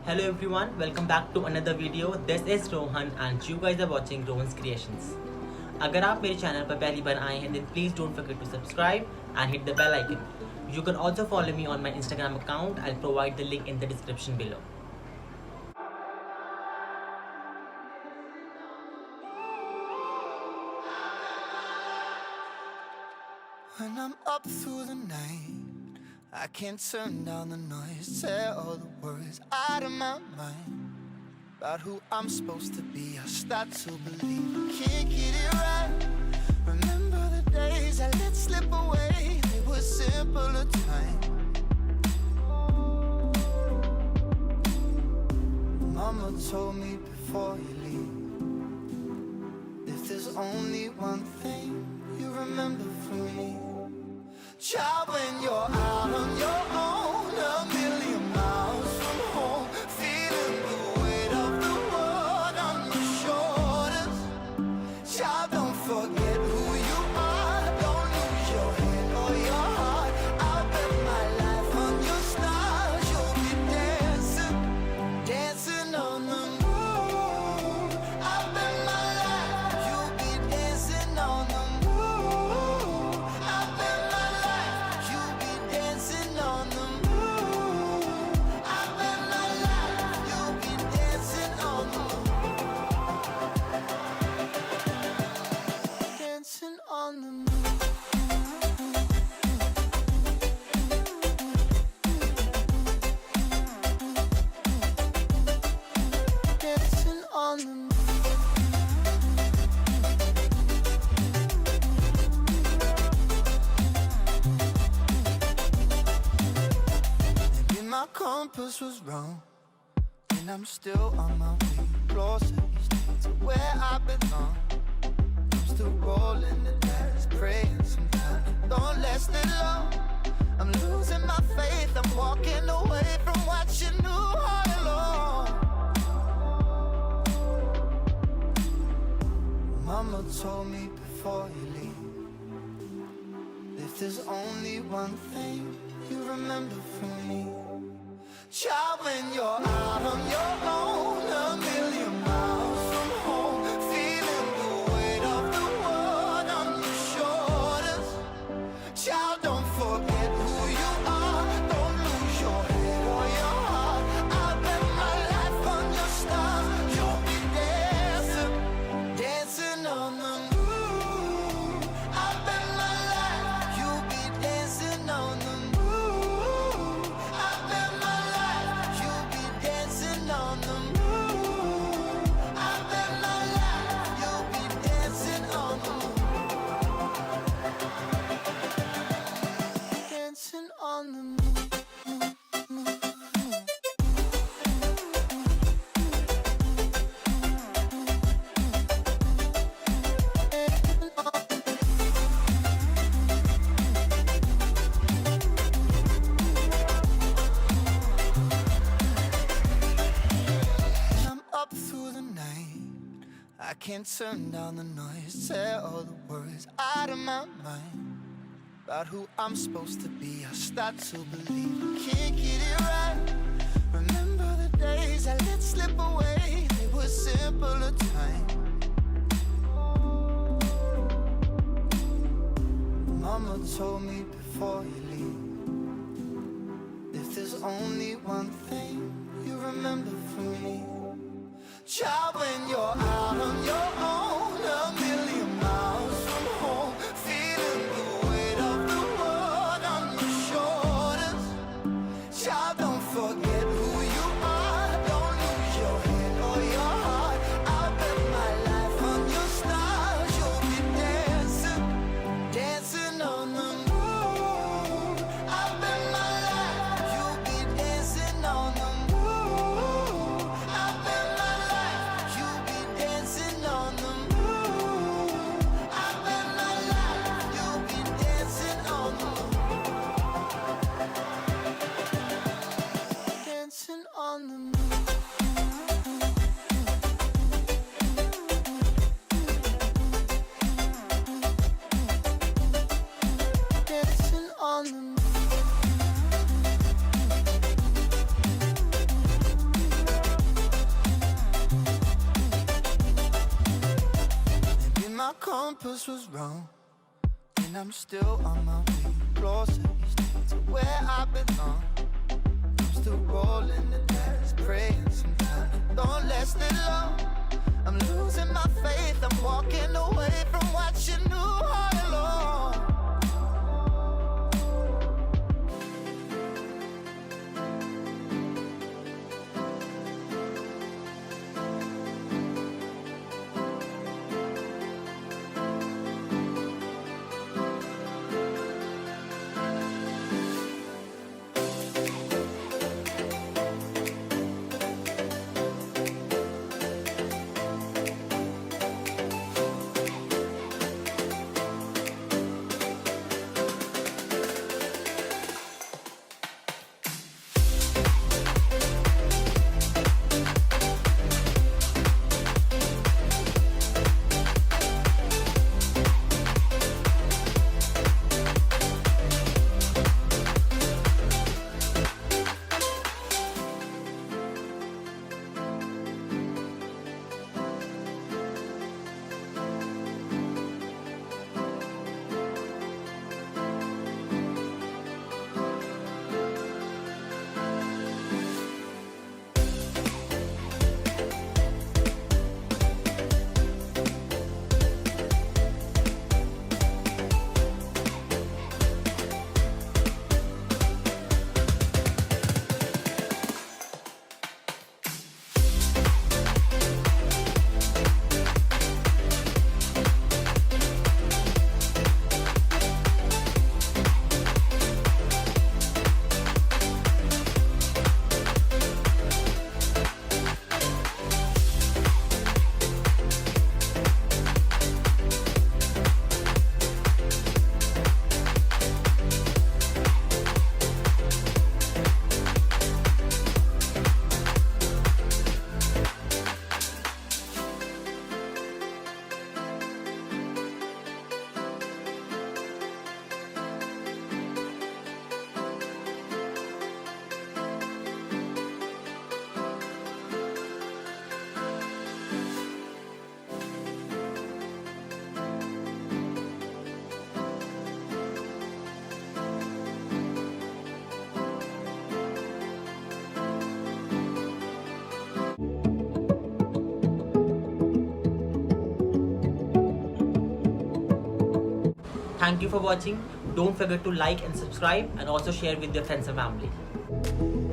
Hello everyone, welcome back to another video. This is Rohan and you guys are watching Rohan's Creations. अगर आप मेरे channel पर पहली बार आए हैं then please don't forget to subscribe and hit the bell icon. You can also follow me on my Instagram account. I'll provide the link in the description below. When I'm up through the night, I can't turn down the noise. Tear all the worries out of my mind about who I'm supposed to be. I start to believe I can't get it right. Remember the days I let slip away. They were simpler times. Mama told me before you leave, if there's only one thing you remember from me, child, when you're out on your own, a million miles from home, feeling the weight of the world on your shoulders. Child, don't forget who you are. Don't lose your head or your heart. I'll bet my life on your stars. You'll be dancing, dancing on the moon. I'll bet my life you'll be dancing on the moon. I'll bet my life you'll be dancing on the moon. I'll bet my life you'll be dancing on the moon. Dancing on the moon. Dancing on the moon. Maybe my compass was wrong, and I'm still on my way closer each day to where I belong. I'm still rolling the dice, praying sometimes it don't last that long. I'm losing my faith, I'm walking away from what you knew all along. Mama told me before you leave, if there's only one thing you remember from me, child, when you're out on your own, a million miles from home, feeling the weight of the world on your shoulders. Child, don't forget who you are. Don't lose your head or your heart. I'll bet my life on your stars. You'll be dancing, dancing on the moon. I'll bet my life you'll be dancing on the moon. I'll bet my life you'll be dancing on the moon. I'll bet my life you'll be dancing on the moon. Dancing on the moon. I'm up through the night, I can't turn down the noise. Tear all the worries out of my mind about who I'm supposed to be. I start to believe I can't get it right. Remember the days I let slip away. They were simpler times. Mama told me before you leave, if there's only one thing you remember from me, child, when you're out on your own, a million miles from home, feeling the weight of the world on your shoulders. Child, don't forget who you are. Don't lose your head or your heart. I'll bet my life on your stars. You'll be dancing, dancing on the moon. I'll bet my life you'll be dancing on the moon. I'll bet my life you'll be dancing on the moon. I'll bet my life you'll be dancing on the moon. Dancing on the moon. Dancing on the moon. compass was wrong, and I'm still on my way closer each day to where I belong. I'm still rolling the dice, praying sometimes don't last it long. I'm losing my faith, I'm walking away from what you knew all along. Thank you for watching. Don't forget to like and subscribe, and also share with your friends and family.